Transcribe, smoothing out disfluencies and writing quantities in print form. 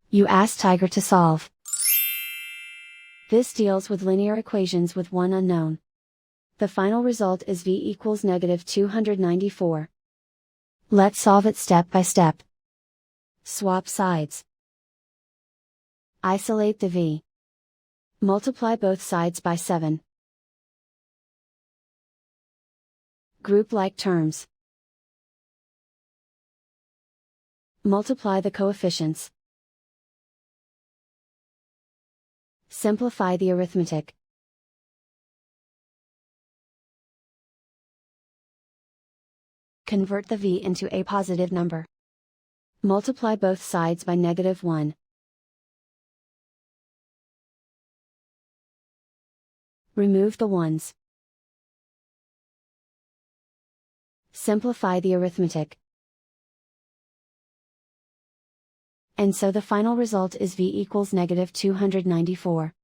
You ask Tiger to solve. This deals with linear equations with one unknown. The final result is v equals -294. Let's solve it step by step. Swap sides. Isolate the v. Multiply both sides by 7. Group like terms. Multiply the coefficients. Simplify the arithmetic. Convert the v into a positive number. Multiply both sides by -1. Remove the ones. Simplify the arithmetic. And so the final result is v equals -294.